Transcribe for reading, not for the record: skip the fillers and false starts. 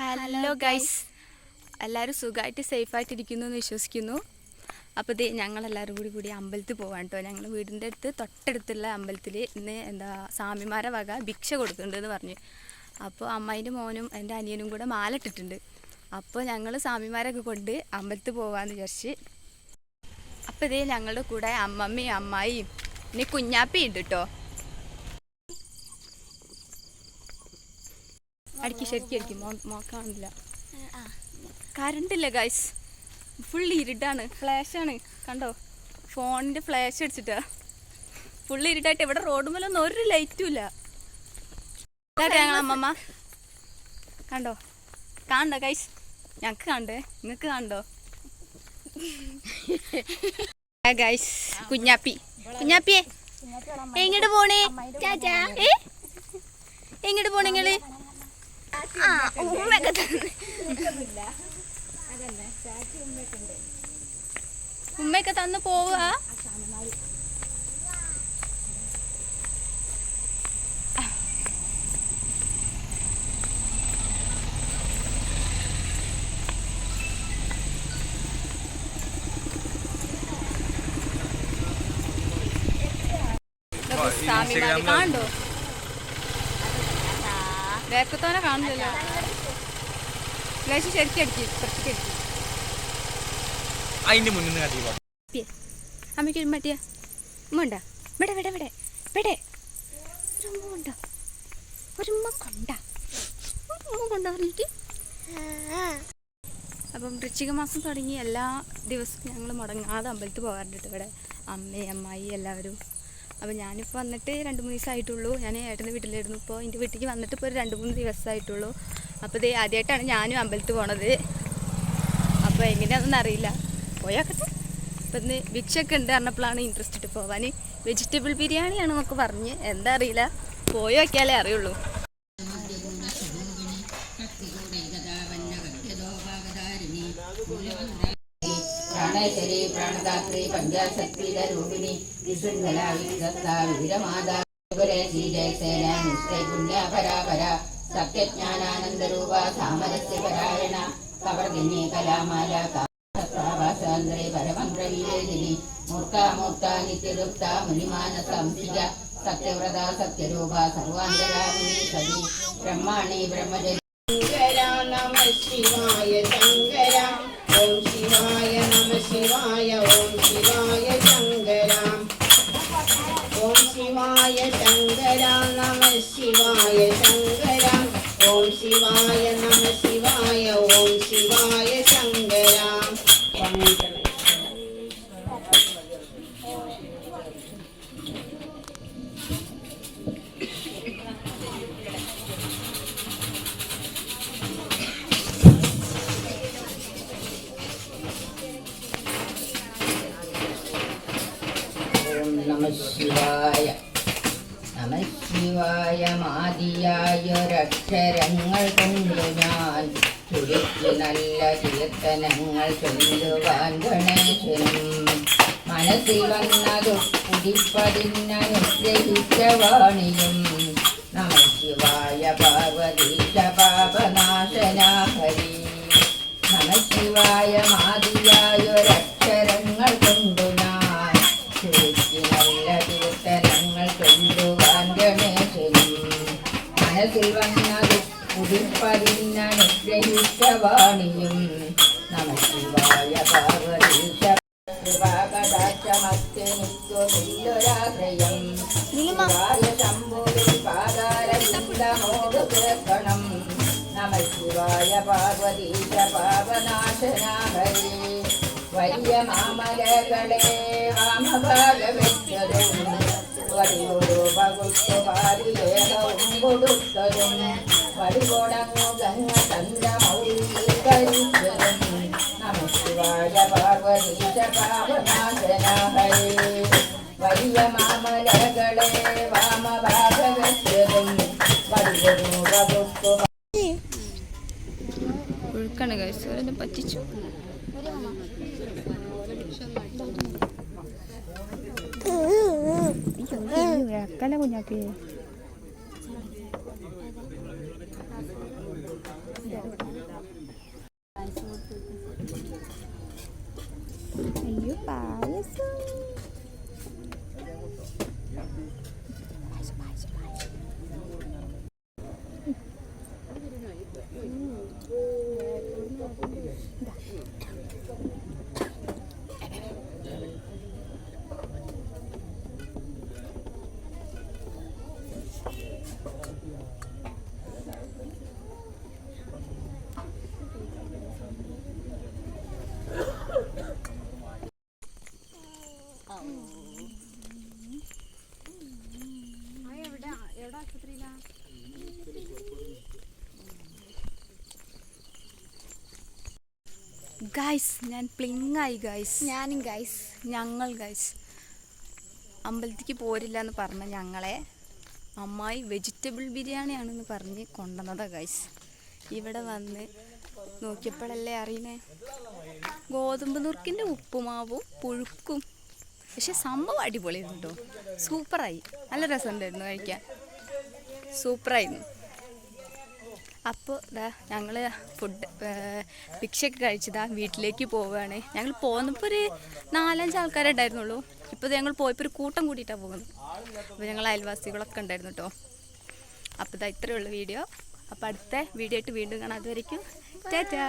Hello guys, എല്ലാവരും സുഖമായിട്ട് സേഫായിട്ടിരിക്കുന്നു എന്ന് വിശ്വസിക്കുന്നു. അപ്പോൾ ഇത് ഞങ്ങളെല്ലാവരും കൂടി അമ്പലത്തിൽ പോകാൻ കേട്ടോ. ഞങ്ങൾ വീടിൻ്റെ അടുത്ത് തൊട്ടടുത്തുള്ള അമ്പലത്തിൽ ഇന്ന് സ്വാമിമാരെ വക ഭിക്ഷ കൊടുക്കുന്നുണ്ടെന്ന് പറഞ്ഞു. അപ്പോൾ അമ്മായിൻ്റെ മോനും എൻ്റെ അനിയനും കൂടെ മാല ഇട്ടിട്ടുണ്ട്. അപ്പോൾ ഞങ്ങൾ സ്വാമിമാരൊക്കെ കൊണ്ട് അമ്പലത്തിൽ പോകാമെന്ന് വിചാരിച്ച്. അപ്പോൾ ഇതേ ഞങ്ങളുടെ കൂടെ അമ്മമ്മയും അമ്മായിയും ഇനി കുഞ്ഞാപ്പി ഉണ്ട് കേട്ടോ. ശരിക്കും മോക്കാണില്ല, കറണ്ടില്ല ഗൈസ്, ഫുൾ ഇരുട്ടാണ്, ഫ്ലാഷാണ് കണ്ടോ, ഫോണിൻ്റെ ഫ്ലാഷ് അടിച്ചിട്ടാ ഫുൾ ഇരുട്ടായിട്ട്. ഇവിടെ റോഡ് മേലൊന്നും ഒരു ലൈറ്റും ഇല്ല. ഞങ്ങൾ അമ്മമ്മ കണ്ടോ, കാണണ്ടോ ഗൈസ്? ഞങ്ങൾക്ക് കാണണ്ടേ, നിങ്ങൾക്ക് കാണണ്ടോ ഗൈസ്? കുഞ്ഞാപ്പിയെ എങ്ങോട്ട് പോണേ? എങ്ങോട്ട് പോണേ നിങ്ങള്? ഉമ്മയൊക്കെ തന്നു പോവുക. സ്വാമിമാര് കാണണ്ടോ? വേക്കത്തോനെ കാണുന്നില്ല. ശരിക്കും അമ്മയ്ക്ക് ഒരു മട്ടിയ ഉമ്മ ഉണ്ടോ? പറഞ്ഞിട്ട്. അപ്പം വൃശ്ചിക മാസം തുടങ്ങി എല്ലാ ദിവസവും ഞങ്ങൾ മുടങ്ങാതെ അമ്പലത്തിൽ പോകാറുണ്ട് ഇവിടെ, അമ്മയും അമ്മായി എല്ലാവരും. അപ്പോൾ ഞാനിപ്പോൾ വന്നിട്ട് 2-3 ദിവസമായിട്ടുള്ളൂ. ഞാൻ ഏട്ടൻ്റെ വീട്ടിലായിരുന്നു. ഇപ്പോൾ എൻ്റെ വീട്ടിലേക്ക് വന്നിട്ട് ഇപ്പോൾ ഒരു 2-3 ദിവസമായിട്ടുള്ളൂ. അപ്പോൾ ഇത് ആദ്യമായിട്ടാണ് ഞാനും അമ്പലത്തിൽ പോണത്. അപ്പോൾ എങ്ങനെയാണെന്നൊന്നും അറിയില്ല, പോയാക്കട്ടെ. അപ്പോൾ ഇന്ന് ഭിക്ഷയൊക്കെ ഉണ്ട് പറഞ്ഞപ്പോഴാണ് ഇൻട്രസ്റ്റ് ഇട്ട് പോകാൻ. വെജിറ്റബിൾ ബിരിയാണിയാണെന്നൊക്കെ പറഞ്ഞ്, എന്താ അറിയില്ല, പോയി വയ്ക്കാലേ അറിയുള്ളൂ. പ്രാണേശ്വരി പ്രാണദാത്രി പഞ്ചാശക്തിരൂപിണി വിശൃംഖല വിശ്വസ്ത വീരമാതാ ശീലസേന നിശ്ചയ പുണ്യപരാപര സത്യജ്ഞാനാനന്ദരൂപ സാമരസ്യ പരായണ കവർദിന്യേ കലാമാല കാന്ദ്രേ പരമന്ത്രവീരേദിനി മൂർക്കാമൂർത്ത നിത്യലുപ്ത മുനിമാന സംസിക സത്യവ്രത സത്യരൂപ സർവാന്തരാമുനി സതി ബ്രഹ്മാണി ബ്രഹ്മജനി. ശങ്കര നമ ശിവായ ശങ്കര, ഓം ശിവായ നമ ശിവായ, ഓം ശിവായ ശങ്കര, ഓം ശിവായ ശങ്കര നമ ശിവായ ശങ്കര, ഓം ശിവായ നമ ശിവായ, ഓം ശിവായ ശങ്കര. നമഃശിവായ നമഃശിവായ മാതിയായൊരക്ഷരങ്ങൾ കൊണ്ടു ഞാൻ ചുരുക്കി നല്ല കീർത്തനങ്ങൾ ചൊല്ലുവാൻ ഗണേശനും മനസ്സിൽ വന്നതു പുതിപ്പതിനനുഗ്രഹിച്ച വാണിയും. നമഃശിവായ പാർവതീശ പാപനാശന ഹരി. നമഃശിവായ മാതിയായൊരക്ഷരങ്ങൾ കൊണ്ടു ഞാൻ ചുരുക്കി നല്ല കീർത്തനങ്ങൾ ചൊല്ലുവാൻ ഗണേശനും മനസ്സിൽ വന്നത് പുതിപ്പതിനനുഗ്രഹിച്ച വാണിയും. നമഃശിവായ പാർവതീശ കൃപാകടാക്ഷമത്തെനിക്കൊരാശ്രയം. ശിവായ ശംഭുവിൽ പാതാരവിന്ദമോട് കേൾക്കണം. നമഃശിവായ പാർവതീശ പാപനാശന ഹരി. വലിയ മാമലകളെ വാമഭാഗവെച്ചതും വടികൊടു പകുത്തു പാരിലേഹവും കൊടുത്തതും വടികൊടങ്ങു ഗംഗ ചന്ദ്രമൗലികരിച്ചതും. നമഃശിവായ പാർവതീശ പാപനാശന ഹരി. വലിയ മാമലകളെ വാമഭാഗവെച്ചതും വടികൊടു പകുത്തു ഒഴുക്കാണ് കഴിച്ചു, അവരെന്നെ പറ്റിച്ചു. ഇളക്കല കുഞ്ഞാപ്പി. ഗൈസ് ഞാൻ പ്ലിങ്ങായി ഗൈസ്. ഞാനും ഗൈസ്. ഞങ്ങൾ ഗൈസ് അമ്പലത്തിലേക്ക് പോരില്ല എന്ന് പറഞ്ഞ ഞങ്ങളെ അമ്മായി വെജിറ്റബിൾ ബിരിയാണിയാണെന്ന് പറഞ്ഞ് കൊണ്ടുവന്നതാ ഗൈസ്. ഇവിടെ വന്ന് നോക്കിയപ്പോഴല്ലേ അറിയണേ ഗോതമ്പ് നുറുക്കിൻ്റെ ഉപ്പുമാവും പുഴുക്കും. പക്ഷെ സംഭവം അടിപൊളിയായിരുന്നു കേട്ടോ, സൂപ്പറായി, നല്ല രസമുണ്ടായിരുന്നു കഴിക്കാൻ, സൂപ്പറായിരുന്നു. അപ്പോൾ ഞങ്ങൾ ഫുഡ് ഭിക്ഷയൊക്കെ കഴിച്ചതാ വീട്ടിലേക്ക് പോവുകയാണ്. ഞങ്ങൾ പോകുന്നപ്പോൾ ഒരു 4-5 ആൾക്കാരേ ഉണ്ടായിരുന്നുള്ളൂ. ഇപ്പോൾ ഞങ്ങൾ പോയപ്പോൾ ഒരു കൂട്ടം കൂട്ടിയിട്ടാണ് പോകുന്നത്. അപ്പോൾ ഞങ്ങൾ അയൽവാസികളൊക്കെ ഉണ്ടായിരുന്നു കേട്ടോ. അപ്പോൾ ഇത്രയേ ഉള്ളൂ വീഡിയോ. അപ്പോൾ അടുത്ത വീഡിയോ ആയിട്ട് വീണ്ടും കാണാം. അതുവരയ്ക്കും ടാറ്റാ.